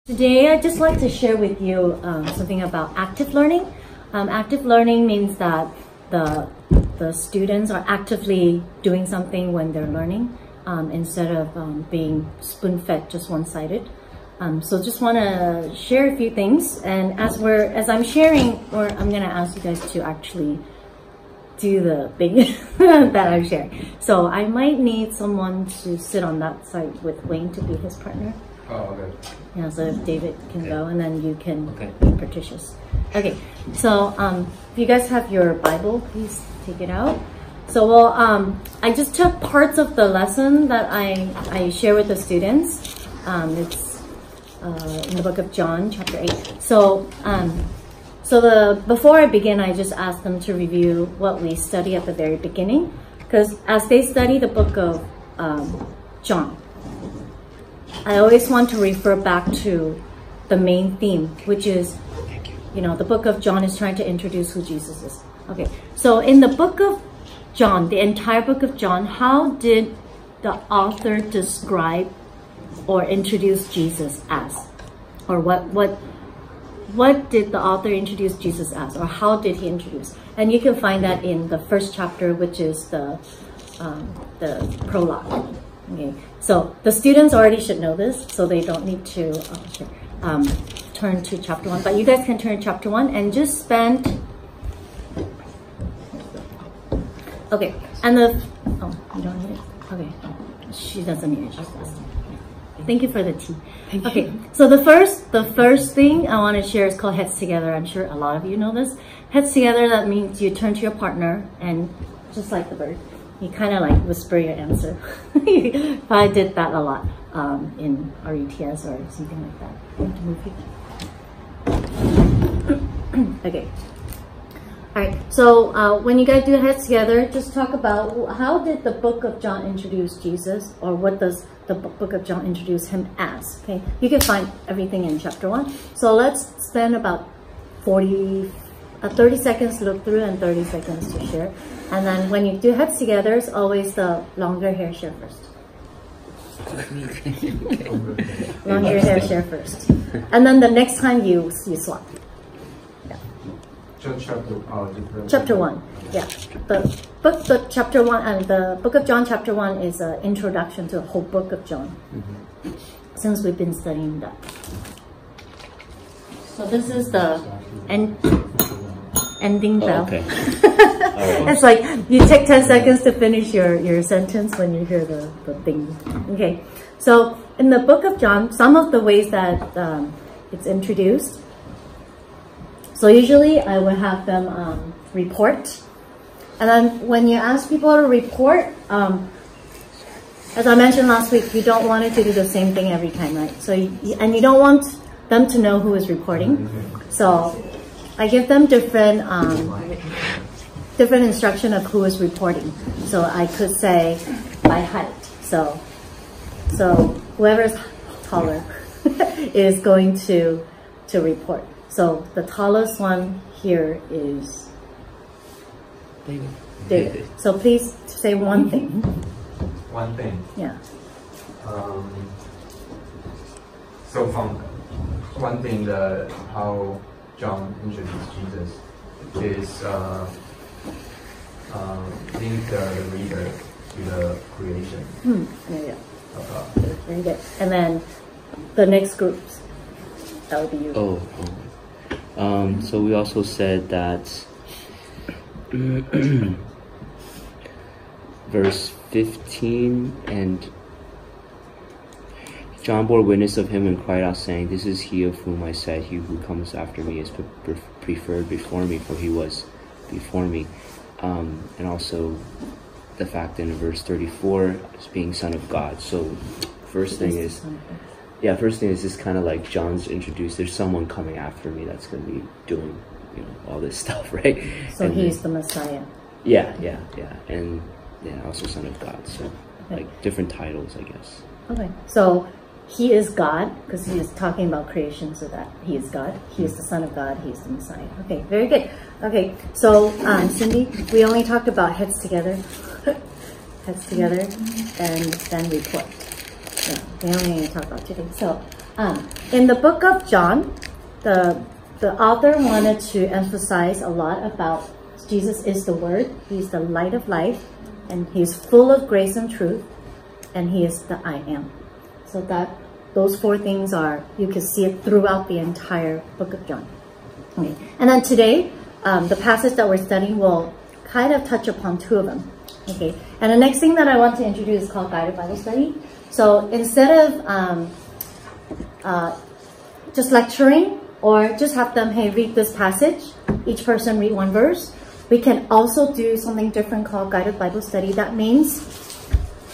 Today, I'd just like to share with you something about active learning. Active learning means that the students are actively doing something when they're learning instead of being spoon-fed, just one-sided. So just want to share a few things, and as I'm sharing, I'm going to ask you guys to actually do the thing that I'm sharing. So I might need someone to sit on that side with Wayne to be his partner. Oh, okay. Yeah, so if David can go, and then you can be Patricia's. Okay, so if you guys have your Bible, please take it out. So I just took parts of the lesson that I share with the students. It's in the book of John, chapter 8. So before I begin, I just asked them to review what we study at the very beginning, because as they study the book of John, I always want to refer back to the main theme, which is, the book of John is trying to introduce who Jesus is. Okay, so in the book of John, the entire book of John, how did the author describe or introduce Jesus as? Or what did the author introduce Jesus as? Or how did he introduce? And you can find that in the first chapter, which is the prologue. Okay, so the students already should know this, so they don't need to turn to chapter 1. But you guys can turn to chapter 1 and just spend. Okay, and you don't need it. Okay, she doesn't need it. She's fasting. Thank you for the tea. Okay, so the first thing I want to share is called heads together. I'm sure a lot of you know this. Heads together, that means you turn to your partner and just like the bird, you kind of like whisper your answer. I did that a lot in RUTS or something like that. I want to move you. Okay. All right. So when you guys do heads together, just talk about how did the book of John introduce Jesus, or what does the book of John introduce him as? Okay. You can find everything in chapter 1. So let's spend about 30 seconds to look through and 30 seconds to share. And then when you do heads together, it's always the longer hair share first. Longer hair share first. And then the next time you swap. Yeah. Chapter 1. Yeah. The chapter 1 and the book of John chapter 1 is an introduction to the whole book of John. Since we've been studying that. So this is the ending bell. Okay. It's like you take 10 seconds to finish your sentence when you hear the thing. Okay, so in the book of John, some of the ways that it's introduced. So usually I would have them report. And then when you ask people to report, as I mentioned last week, you don't want it to do the same thing every time, right? So and you don't want them to know who is reporting. So I give them different instruction of who is reporting. So I could say by height. So whoever is taller is going to report. So the tallest one here is David. So please say one thing. One thing. Yeah. So from one thing, how John introduced Jesus is link the reader to the creation. Yeah. Very good. And then the next group, that would be you. So we also said that verse 15, and John bore witness of him and cried out, saying, "This is he of whom I said, he who comes after me is preferred before me, for he was before me." And also the fact in verse 34 is being son of God. So first thing is just kind of like John's introduced, there's someone coming after me that's going to be doing, all this stuff, right? So and he's the Messiah. Yeah. And also son of God. So like different titles, I guess. Okay. So he is God, because he is talking about creation, so that he is God. He is the Son of God. He is the Messiah. Okay, very good. Okay, so Cindy, we only talked about heads together, and then report. Yeah, we only talked about today. So In the book of John, the author wanted to emphasize a lot about Jesus is the Word, He's the light of life, and He's full of grace and truth, and He is the I am. So that those four things are, you can see it throughout the entire book of John. Okay. And then today, the passage that we're studying will kind of touch upon two of them. Okay. And the next thing that I want to introduce is called guided Bible study. So instead of just lecturing or just have them, hey, read this passage, each person read one verse, we can also do something different called guided Bible study. That means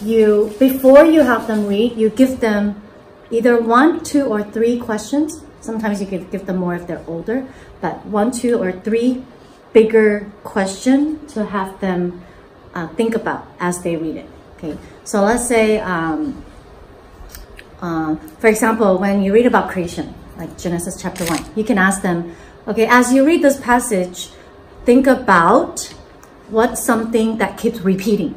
before you have them read, you give them either 1, 2, or 3 questions. Sometimes you can give them more if they're older, but 1, 2, or 3 bigger questions to have them think about as they read it. Okay, so let's say, for example, when you read about creation, like Genesis chapter 1, you can ask them, okay, as you read this passage, think about what's something that keeps repeating.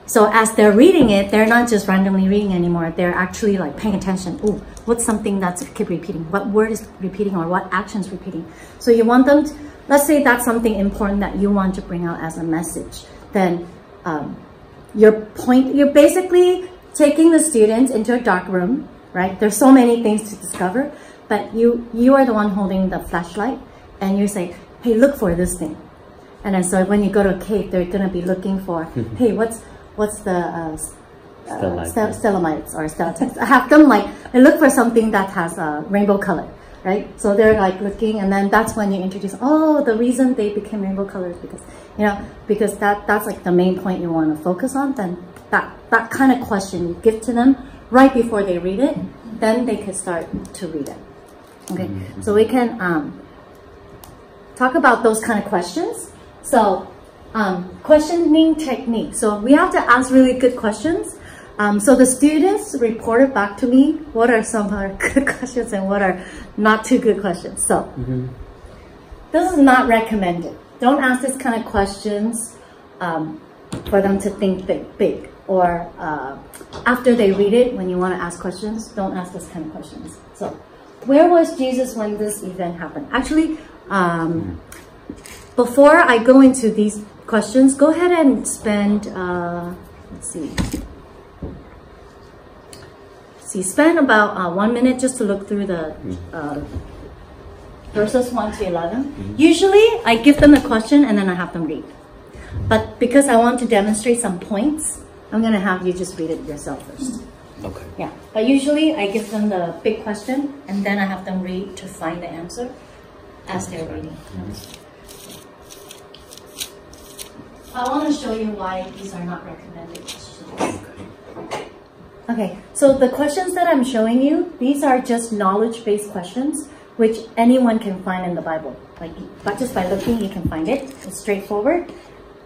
So as they're reading it, they're not just randomly reading anymore. They're actually like paying attention. Oh, what's something that's keep repeating? What word is repeating or what action is repeating? So you want them to, let's say that's something important that you want to bring out as a message. Then you're basically taking the students into a dark room, right? There's so many things to discover, but you are the one holding the flashlight, and you say, hey, look for this thing. And then so when you go to a cave, they're going to be looking for, hey, what's the stalagmites or stalactites? I have them they look for something that has a rainbow color, right? So they're like looking, and then that's when you introduce, oh, the reason they became rainbow colors because that's like the main point you want to focus on. Then that kind of question you give to them right before they read it, then they can start to read it. Okay, so we can talk about those kind of questions. So questioning technique. So we have to ask really good questions. So the students reported back to me what are some are good questions and what are not too good questions. So this is not recommended. Don't ask this kind of questions for them to think big. Or after they read it, when you want to ask questions, don't ask this kind of questions. So where was Jesus when this event happened? Actually, before I go into these questions, go ahead and spend, let's see, spend about 1 minute just to look through the verses 1 to 11. Usually, I give them the question and then I have them read. But because I want to demonstrate some points, I'm going to have you just read it yourself first. Okay. Yeah, but usually I give them the big question and then I have them read to find the answer as they're reading. I want to show you why these are not recommended questions. Okay, so the questions that I'm showing you, these are just knowledge-based questions which anyone can find in the Bible. But just by looking, you can find it. It's straightforward.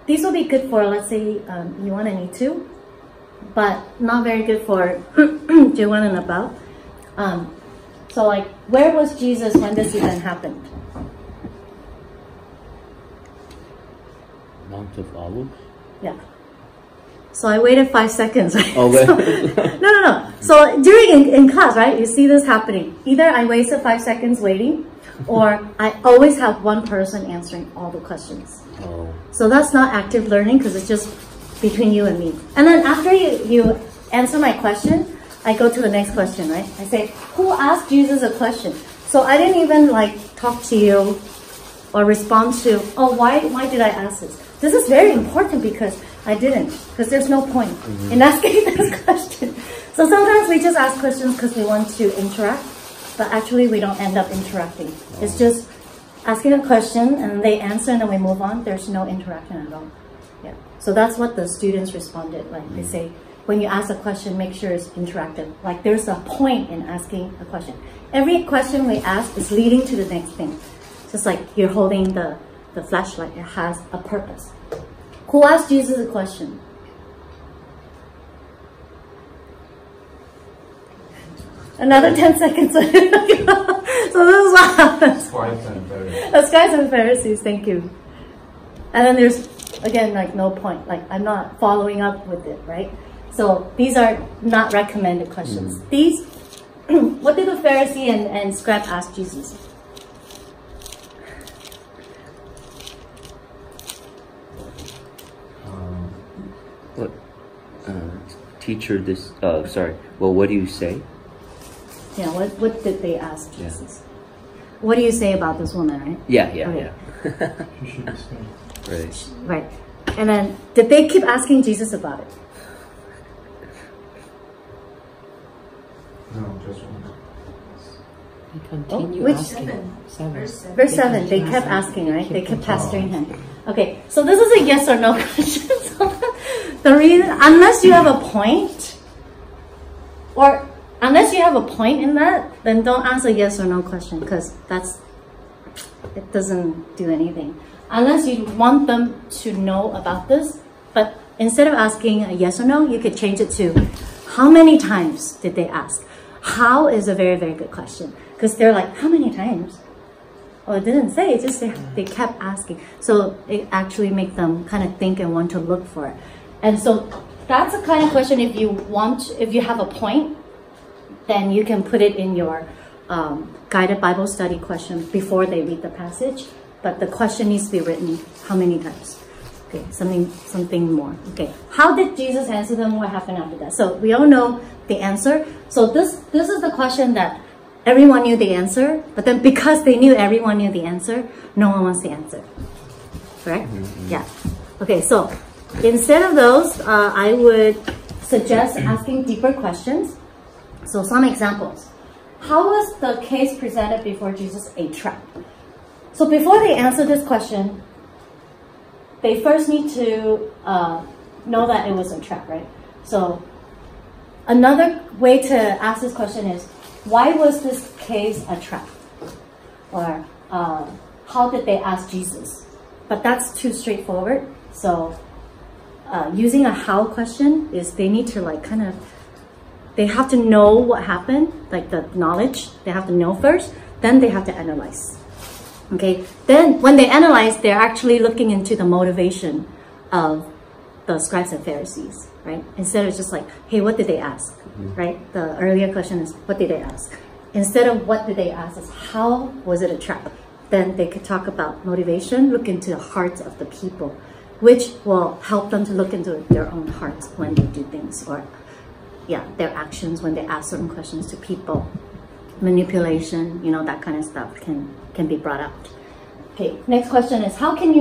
These will be good for, let's say, E1 and E2, but not very good for J1 and above. So where was Jesus when this event happened? Mount of Olives? Yeah. So I waited 5 seconds, right? Oh, wait. No. So during in class, right, you see this happening. Either I wasted 5 seconds waiting, or I always have one person answering all the questions. Oh. So that's not active learning because it's just between you and me. And then after you answer my question, I go to the next question, right? I say, who asked Jesus a question? So I didn't even talk to you or respond to, oh, why did I ask this? This is very important because I didn't, because there's no point in asking this question. So sometimes we just ask questions because we want to interact, but actually we don't end up interacting. It's just asking a question and they answer and then we move on. There's no interaction at all. Yeah. So that's what the students responded. They say, when you ask a question, make sure it's interactive. There's a point in asking a question. Every question we ask is leading to the next thing. Just like you're holding the flashlight, it has a purpose. Who asked Jesus a question? Another 10 seconds. So this is what happens. The scribes and Pharisees, thank you. And then there's, again, no point. I'm not following up with it, right? So these are not recommended questions. These what did the Pharisee and scribe ask Jesus? What? Teacher, this. Sorry. Well, what do you say? Yeah. What did they ask Jesus? Yeah. What do you say about this woman, right? Yeah. Okay. She should be stoned. Right. Right. And then, did they keep asking Jesus about it? No, just one. They continue which asking. Verse 7, they kept asking, right? They kept pestering him. Okay, so this is a yes or no question. So the reason, unless you have a point, or unless you have a point in that, then don't ask a yes or no question, because it doesn't do anything. Unless you want them to know about this, but instead of asking a yes or no, you could change it to how many times did they ask? How is a very, very good question, because they're like, how many times? Oh, it didn't say, it just they kept asking. So it actually makes them kind of think and want to look for it. And so that's the kind of question, if you have a point, then you can put it in your guided Bible study question before they read the passage. But the question needs to be written how many times? Okay, something more. Okay, how did Jesus answer them? What happened after that? So we all know the answer. So this is the question that everyone knew the answer, but then because they knew everyone knew the answer, no one wants the answer. Correct? Yeah. Okay, so instead of those, I would suggest asking deeper questions. So some examples. How was the case presented before Jesus a trap? So before they answer this question, they first need to know that it was a trap, right? So another way to ask this question is, why was this case a trap? Or how did they ask Jesus? But that's too straightforward. So using a how question is they need to they have to know what happened, like the knowledge. They have to know first, then they have to analyze. Okay, then when they analyze, they're actually looking into the motivation of the scribes and Pharisees, right? Instead of just like, hey, what did they ask, right? The earlier question is, what did they ask? Instead of what did they ask, is how was it a trap? Then they could talk about motivation, look into the hearts of the people, which will help them to look into their own hearts when they do things, or their actions when they ask certain questions to people. Manipulation, that kind of stuff can be brought out. Okay, next question is, what can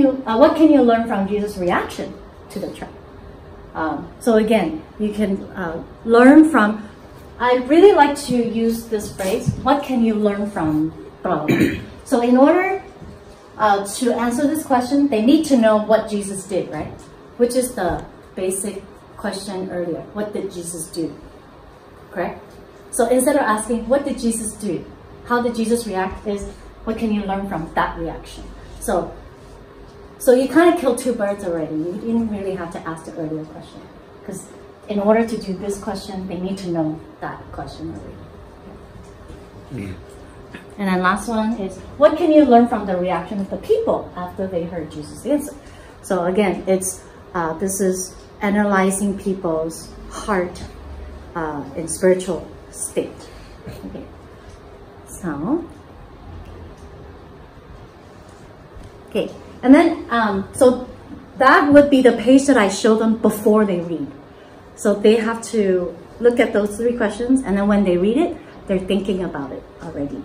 you learn from Jesus' reaction to the trap? So again, you can learn from, I really like to use this phrase, what can you learn from blah, blah, blah. So in order to answer this question, they need to know what Jesus did, right? Which is the basic question earlier. What did Jesus do? Correct? So instead of asking, what did Jesus do? How did Jesus react? Is, what can you learn from that reaction? So you kind of killed two birds already. You didn't really have to ask the earlier question. Because in order to do this question, they need to know that question already. Yeah. And then last one is, what can you learn from the reaction of the people after they heard Jesus' answer? So again, this is analyzing people's heart in spiritual state. Okay. And then so that would be the page that I show them before they read. So they have to look at those three questions, and then when they read it, they're thinking about it already,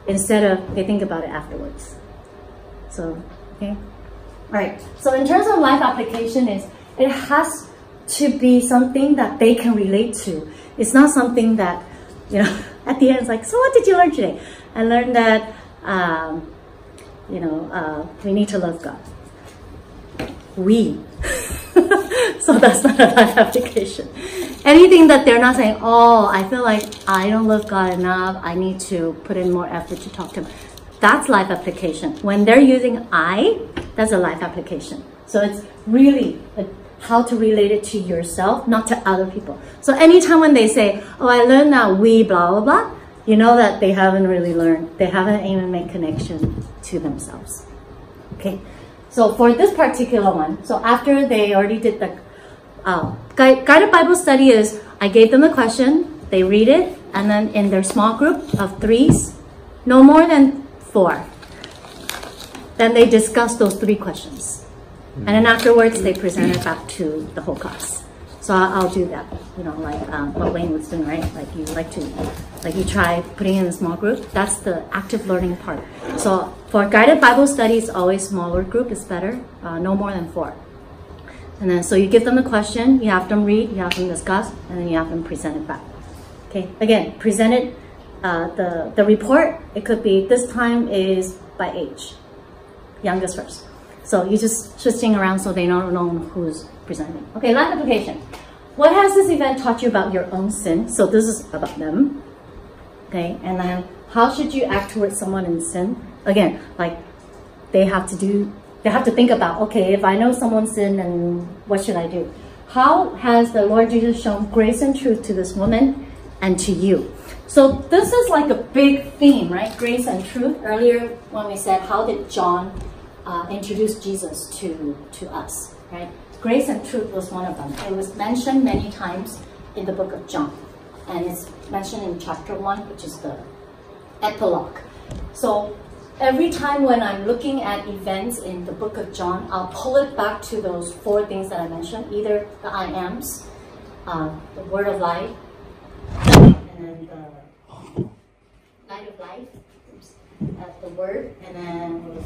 instead of they think about it afterwards. So, okay. All right. So in terms of life application, it has to be something that they can relate to. It's not something that, at the end it's like, so what did you learn today? I learned that, we need to love God. So that's not a life application. Anything that they're not saying, oh, I feel like I don't love God enough, I need to put in more effort to talk to Him. That's life application. When they're using I, that's a life application. So it's really how to relate it to yourself, not to other people. So anytime when they say, oh, I learned that we blah, blah, blah, you know that they haven't really learned. They haven't even made connection to themselves. Okay. So for this particular one, so after they already did the guided Bible study is, I gave them a question, they read it, and then in their small group of 3s, no more than 4. Then they discuss those 3 questions. And then afterwards, they present it back to the whole class. So I'll do that, you know, like what Wayne was doing, right? Like you try putting in a small group. That's the active learning part. So for guided Bible studies, always smaller group is better, no more than 4. And then so you give them the question, you have them read, you have them discuss, and then you have them present it back. Okay, again, present it, the report, it could be this time is by age, youngest first. So you just switching around so they don't know who's presenting. Okay, life application. What has this event taught you about your own sin? So this is about them. Okay, and then how should you act towards someone in sin? Again, like they have to think about, okay, if I know someone's sin, then what should I do? How has the Lord Jesus shown grace and truth to this woman and to you? So this is like a big theme, right? Grace and truth. Earlier when we said, how did John introduce Jesus to us, right? Grace and truth was one of them. It was mentioned many times in the book of John. And it's mentioned in chapter 1, which is the epilogue. So every time when I'm looking at events in the book of John, I'll pull it back to those 4 things that I mentioned, either the I ams, the word of life, and then the light of life, the word, and then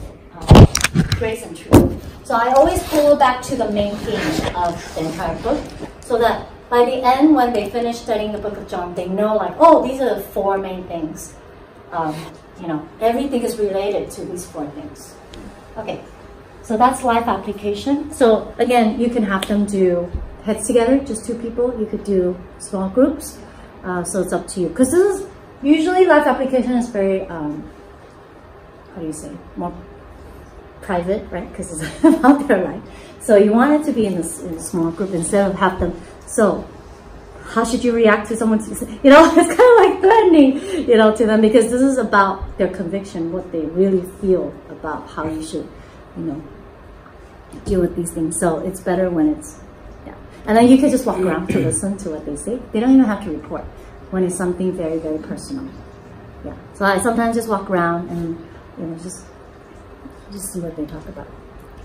grace and truth. So I always pull back to the main theme of the entire book, so that by the end, when they finish studying the book of John, they know like, oh, these are the 4 main things. You know, everything is related to these 4 things. Okay, so that's life application. So again, you can have them do heads together, just 2 people. You could do small groups. So it's up to you. Because this is, usually life application is very, how do you say, more private, right? Because it's about their life. So you want it to be in a small group instead of have them, so how should you react to someone, you know, it's kind of like threatening, you know, to them, because this is about their conviction, what they really feel about how you should, you know, deal with these things. So it's better when it's, yeah. And then you can just walk around to listen to what they say. They don't even have to report when it's something very, very personal. Yeah. So I sometimes just walk around and, you know, just see what they talk about.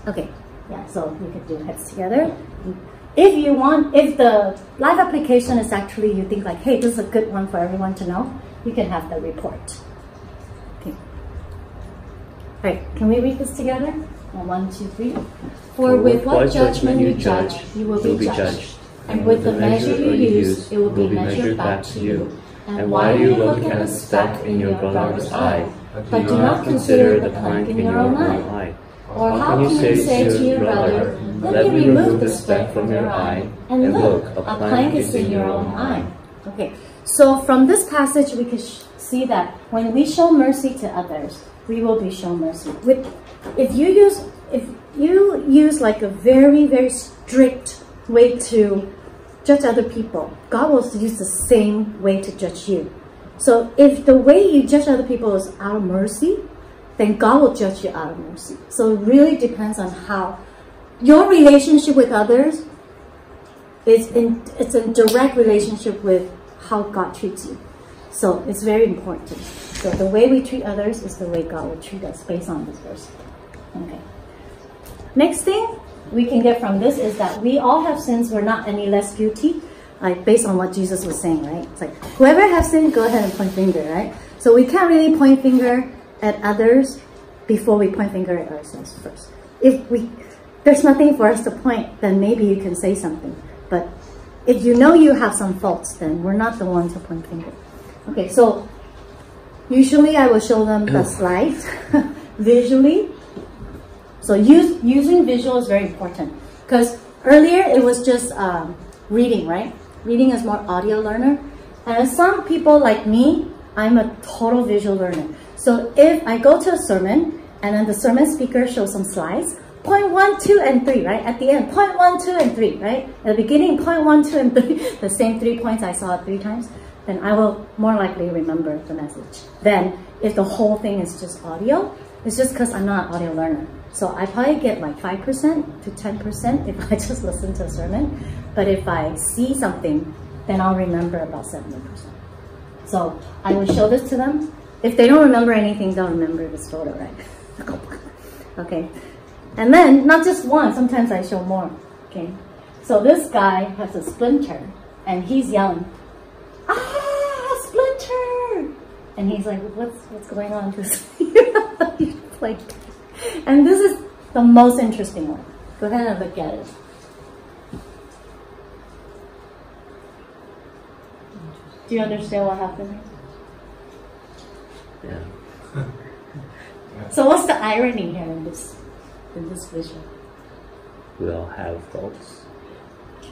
Okay. Yeah. So you could do heads together. If you want, if the live application is actually, you think like, hey, this is a good one for everyone to know, you can have the report. Okay. All right, can we read this together? 1, 2, 3. For with what judgment you judge, you will be judged. And with the measure you use, it will be measured back to you. And why do you look at a speck in your brother's eye, but do not consider the plank in your own eye? Or how can you say to your brother, let me remove the speck from your eye, and look, a plank is in your own eye. Okay, so from this passage we can see that when we show mercy to others, we will be shown mercy. If you use like a very, very strict way to judge other people, God will use the same way to judge you. So if the way you judge other people is out of mercy, then God will judge you out of mercy. So it really depends on how your relationship with others it's in direct relationship with how God treats you. So it's very important. So the way we treat others is the way God will treat us based on this verse. Okay. Next thing we can get from this is that we all have sins. We're not any less guilty, like based on what Jesus was saying, right? It's like whoever has sinned, go ahead and point finger, right? So we can't really point finger at others before we point finger at ourselves first. If there's nothing for us to point, then maybe you can say something. But if you know you have some faults, then we're not the ones to point finger. Okay, so usually I will show them the slides visually. So using visual is very important, because earlier it was just reading, right? Reading is more audio learner. And some people like me, I'm a total visual learner. So if I go to a sermon and then the sermon speaker shows some slides, point 1, 2, and 3, right? At the end, point 1, 2, and 3, right? At the beginning, point 1, 2, and 3, the same 3 points I saw 3 times, then I will more likely remember the message. Then if the whole thing is just audio, it's just because I'm not an audio learner. So I probably get like 5% to 10% if I just listen to a sermon. But if I see something, then I'll remember about 70%. So I will show this to them. If they don't remember anything, they'll remember this photo, right? Okay. And then, not just one, sometimes I show more. Okay. So this guy has a splinter, and he's yelling, "Ah, splinter!" And he's like, what's going on? Like, and this is the most interesting one. Go ahead and look at it. Do you understand what happened? Yeah. So what's the irony here in this visual? We all have faults.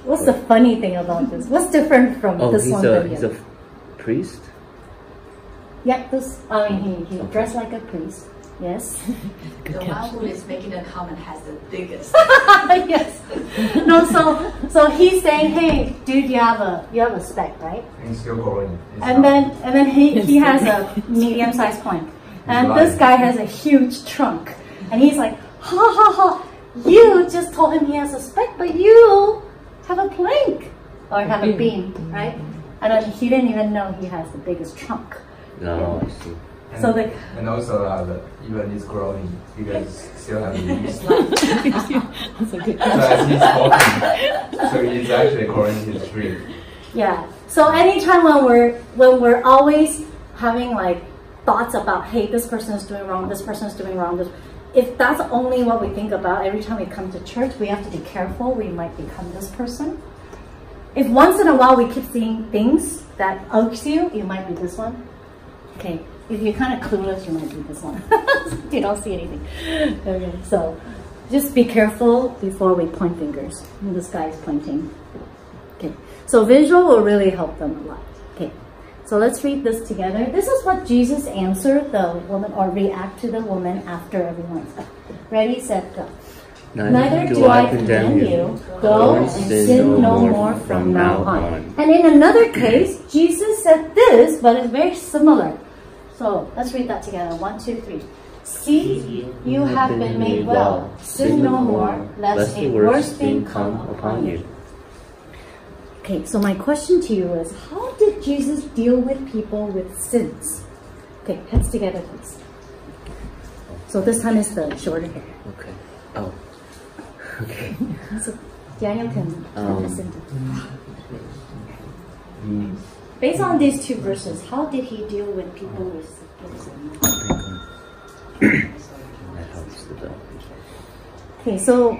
What's the funny thing about this? What's different from this one video? He's a priest? Yeah, he dressed like a priest. Yes. The one who is making the comment has the biggest. Yes. No, so he's saying, "Hey, dude, you have a speck, right?" He's still growing. And then he has a medium-sized point, and this guy has a huge trunk, and he's like, "Ha ha ha! You just told him he has a speck, but you have a plank or have a beam, right?" And then he didn't even know he has the biggest trunk. No, I see. And also even it's growing, you guys still have leaves. So as he's talking, so he's actually growing his tree. Yeah. So anytime when we're always having like thoughts about, hey, this person is doing wrong, this person is doing wrong, if that's only what we think about every time we come to church, we have to be careful. We might become this person. If once in a while we keep seeing things that irks you, you might be this one. Okay. If you're kind of clueless, you might be this one. You don't see anything. Okay. So just be careful before we point fingers. And this guy is pointing. Okay. So visual will really help them a lot. Okay. So let's read this together. This is what Jesus answered the woman, or react to the woman after everyone's done. Ready, set, go. Neither do I condemn you. Go and sin no more from now on. And in another case, Jesus said this, but it's very similar. So let's read that together. 1, 2, 3. See, you have been made well. Sin no more, lest a worse thing come upon you. Okay, so my question to you is, how did Jesus deal with people with sins? Okay, heads together, please. So this time is the shorter hair. Okay. Oh. Okay. So Daniel can listen to based on these two verses, how did he deal with people with sins? That helps the bell. Okay, so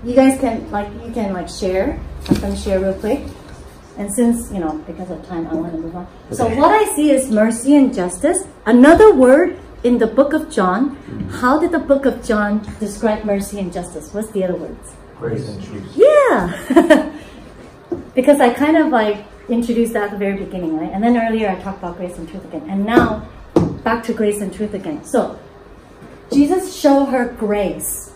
you guys can share. Let them share real quick. And since because of time, I want to move on. Okay. So what I see is mercy and justice. Another word in the book of John. How did the book of John describe mercy and justice? What's the other words? Grace and truth. Yeah. Because I kind of introduced that at the very beginning, right? And then earlier I talked about grace and truth again. And now back to grace and truth again. So Jesus showed her grace.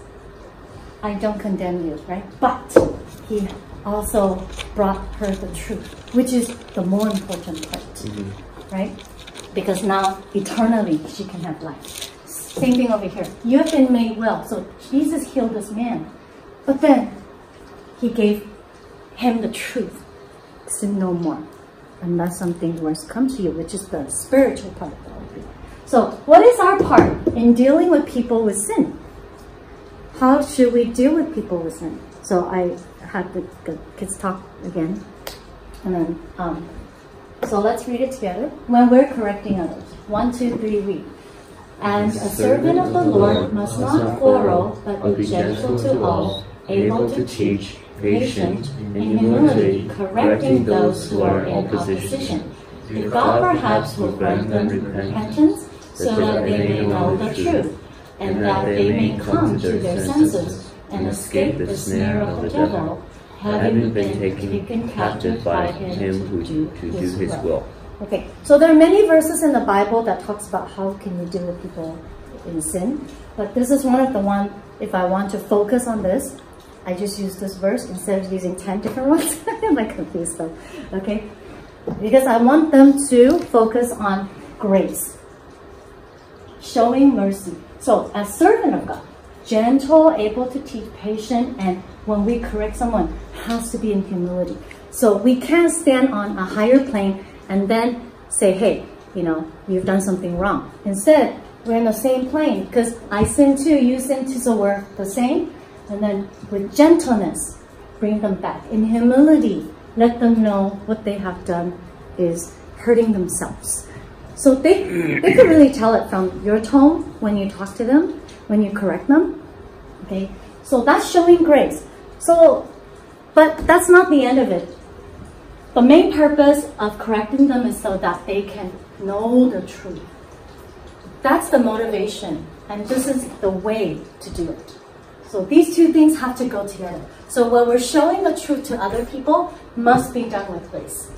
I don't condemn you, right? But he also brought her the truth, which is the more important part, right? Because now eternally she can have life. Same thing over here. You have been made well. So Jesus healed this man. But then he gave him the truth. Sin no more, unless something worse comes to you, which is the spiritual part of it. So what is our part in dealing with people with sin? How should we deal with people with sin? So I had the kids talk again. And then, so let's read it together. When we're correcting others. 1, 2, 3, read. And a servant of the Lord must not quarrel, but be gentle to all, able to teach, patient, in humility, correcting those who are in opposition. If God perhaps will grant them repentance, so that they may know the truth, and that they may come to their senses, and escape the snare of the devil, having been taken captive by him who do his will. Okay, so there are many verses in the Bible that talks about how can you deal with people in sin, but this is one of the ones, if I want to focus on this, I just use this verse instead of using 10 different ones. I'm like confused though, okay? Because I want them to focus on grace, showing mercy. So, as servant of God, gentle, able to teach, patient, and when we correct someone, has to be in humility. So we can't stand on a higher plane and then say, hey, you know, you've done something wrong. Instead, we're in the same plane because I sin too, you sin too, so we're the same. And then with gentleness, bring them back. In humility, let them know what they have done is hurting themselves. So they could really tell it from your tone when you talk to them, when you correct them. Okay, so that's showing grace. So, but that's not the end of it. The main purpose of correcting them is so that they can know the truth. That's the motivation, and this is the way to do it. So these two things have to go together. So when we're showing the truth to other people, must be done with grace.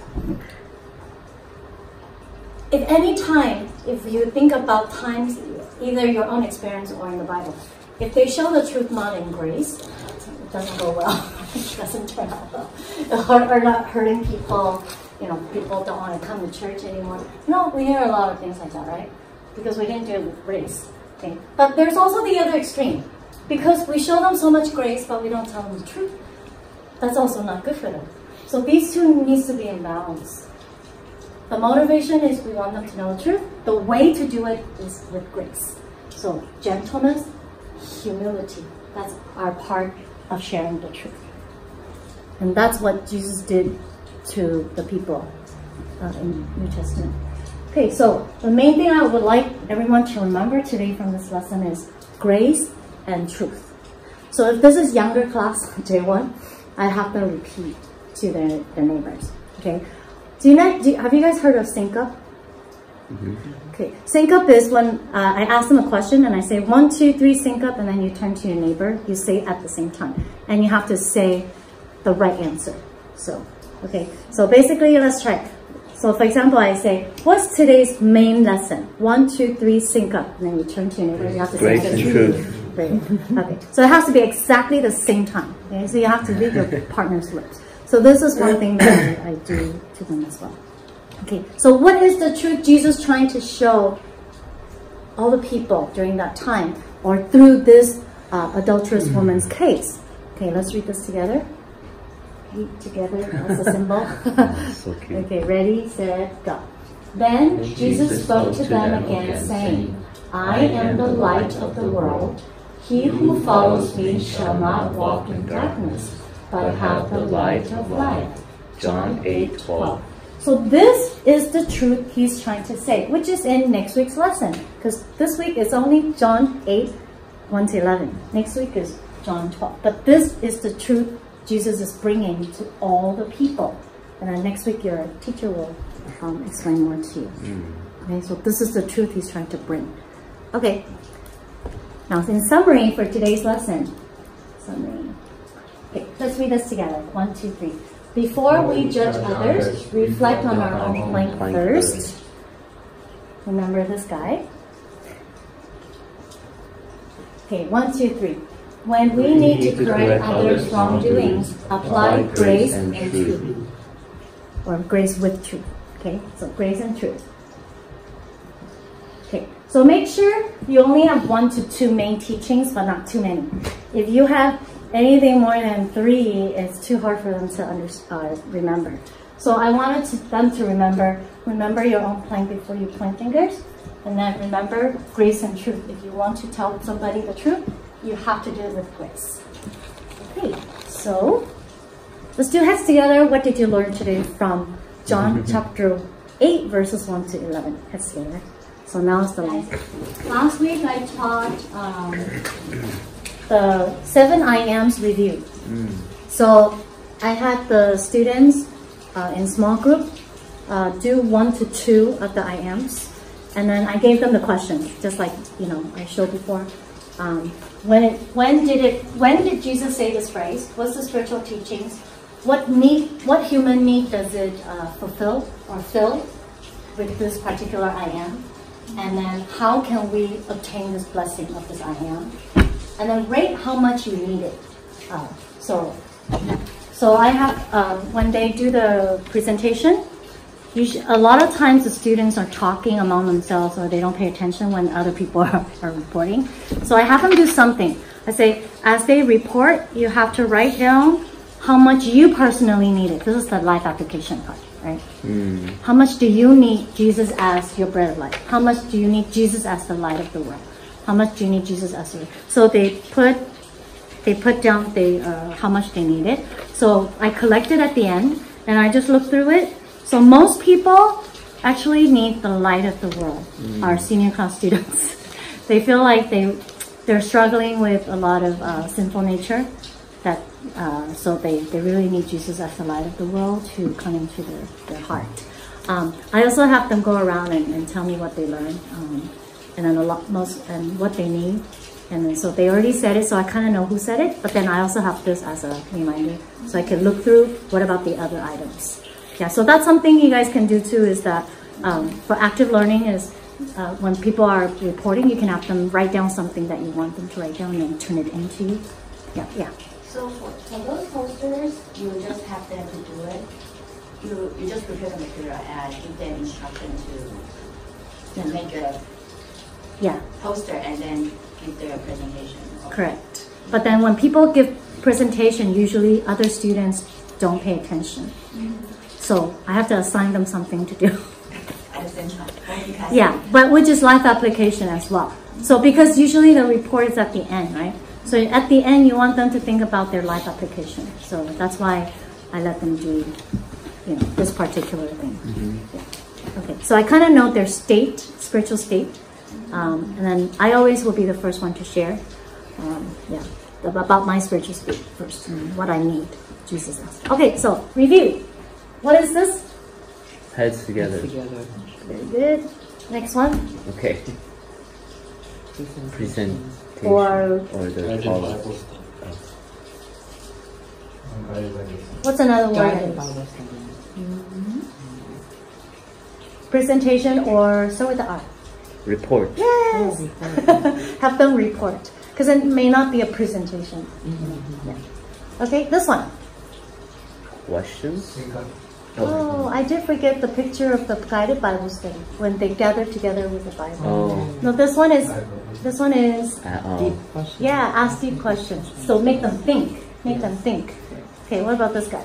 If any time, if you think about times, either your own experience or in the Bible, if they show the truth not in grace, it doesn't go well. It doesn't turn out well. Or not hurting people, you know, people don't want to come to church anymore. No, we hear a lot of things like that, right? Because we didn't do it with grace. Okay? But there's also the other extreme. Because we show them so much grace, but we don't tell them the truth. That's also not good for them. So these two needs to be in balance. The motivation is we want them to know the truth. The way to do it is with grace. So gentleness, humility. That's our part of sharing the truth. And that's what Jesus did to the people in the New Testament. Okay, so the main thing I would like everyone to remember today from this lesson is grace and truth. So if this is younger class, day one, I have them repeat to their neighbors. Okay, have you guys heard of sync up? Mm-hmm. Okay, sync up is when I ask them a question and I say 1, 2, 3, sync up, and then you turn to your neighbor. You say at the same time, and you have to say the right answer. So, okay, so basically, let's try. So for example, I say, what's today's main lesson? 1, 2, 3, sync up, and then you turn to your neighbor. You have to say the truth. Great. Okay, so it has to be exactly the same time. Okay, so you have to read your partner's lips. So this is one thing that I do to them as well. Okay, so what is the truth Jesus trying to show all the people during that time or through this adulterous woman's case? Okay, let's read this together. Read together as a symbol. So cute. Okay, ready, set, go. Then Jesus spoke to them again, saying, I am the light of the world. He who follows me shall not walk in darkness, but have the light of life. John 8:12. So this is the truth he's trying to say, which is in next week's lesson. Because this week is only John 8, 1 to 11. Next week is John 12. But this is the truth Jesus is bringing to all the people. And then next week your teacher will explain more to you. Okay, so this is the truth he's trying to bring. Okay. Now, in summary for today's lesson. Okay, let's read this together. 1, 2, 3. Before we judge others, reflect on our own plank first. Remember this guy. Okay, 1, 2, 3. When we need to correct others' wrongdoings, apply grace and truth. Or grace with truth. Okay, so grace and truth. Okay, so make sure you only have 1 to 2 main teachings, but not too many. If you have anything more than 3, it's too hard for them to remember. So I wanted them to remember your own plank before you point fingers, and then remember grace and truth. If you want to tell somebody the truth, you have to do it with grace. Okay, so let's do heads together. What did you learn today from John chapter 8, verses 1 to 11? Heads together. So now it's the last week I taught the 7 I Ams review. So I had the students in small group do 1 to 2 of the I Ams, and then I gave them the questions, just like I showed before. When did Jesus say this phrase? What's the spiritual teachings? What human need does it fulfill or fill with this particular I Am? And then how can we obtain this blessing of this I Am? And then rate how much you need it. So I have, when they do the presentation, a lot of times the students are talking among themselves or they don't pay attention when other people are reporting. So I have them do something. I say, as they report, you have to write down how much you personally need it. This is the life application part. right? How much do you need Jesus as your bread of life? How much do you need Jesus as the light of the world? How much do you need Jesus as the... So they put down how much they needed. So I collected at the end, and I just looked through it. So most people actually need the light of the world, our senior class students. They feel like they're struggling with a lot of sinful nature, so they really need Jesus as the light of the world to come into their heart. I also have them go around and tell me what they learned, and then and what they need. And then, so they already said it, so I kind of know who said it, but then I also have this as a reminder, so I can look through what about the other items. Yeah, so that's something you guys can do too, is that for active learning is when people are reporting, you can have them write down something that you want them to write down and then turn it into you. Yeah. So for those posters, you just have them to do it. You just prepare the material and give them instruction to make a poster and then give their presentation. Correct. But then when people give presentation, usually other students don't pay attention. So I have to assign them something to do. At the same time. Yeah, but which is life application as well. So because usually the report is at the end, right? So at the end, you want them to think about their life application. So that's why I let them do, this particular thing. Yeah. Okay, so I kind of know their state, spiritual state. And then I always will be the first one to share, about my spiritual state first, and what I need Jesus asked. Okay, so review. What is this? Heads together. Very good. Next one. Okay. Presentation. Or the call. What's another word? Presentation, or start with the R. Report. Yes. Have them report, because it may not be a presentation. Yeah. Okay, this one. Questions. Oh, I did forget the picture of the guided Bible study when they gathered together with the Bible. Oh. No, this one is Yeah, ask deep questions. So make them think. Okay, what about this guy?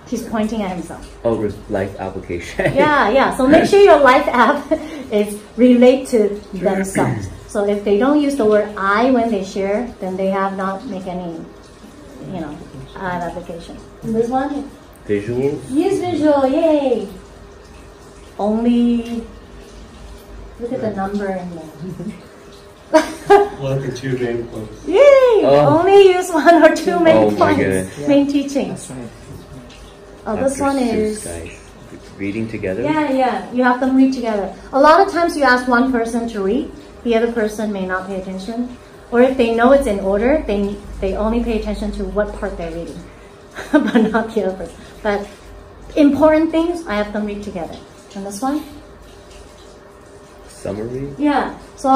He's pointing at himself. Oh, life application. Yeah. So make sure your life app is relate to themselves. So if they don't use the word I when they share, then they have not make any, application. And this one? Visuals. Use visual, yay! Only look at the number in there. One or two main points. Yay! Oh. Only use one or two main points, main teachings. That's right. Oh, this one is guys. Reading together. Yeah. You have them read together. A lot of times you ask one person to read, the other person may not pay attention. Or if they know it's in order, they only pay attention to what part they're reading, but not the other person. But important things, I have them read together. And this one? Summary? Yeah. So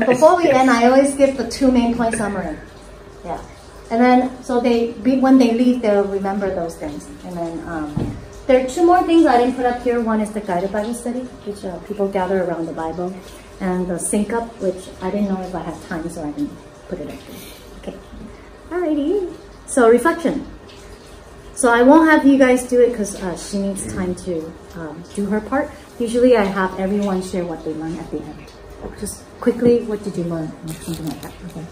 before we end, I always give the 2 main point summary. Yeah. And then, so when they leave, they'll remember those things. And then there are 2 more things I didn't put up here. One is the guided Bible study, which people gather around the Bible. And the sync up, which I didn't know if I had time, so I didn't put it up there. Okay. Alrighty. So reflection. So I won't have you guys do it because she needs time to do her part. Usually I have everyone share what they learned at the end. Just quickly, what did you learn? Something like that. Okay.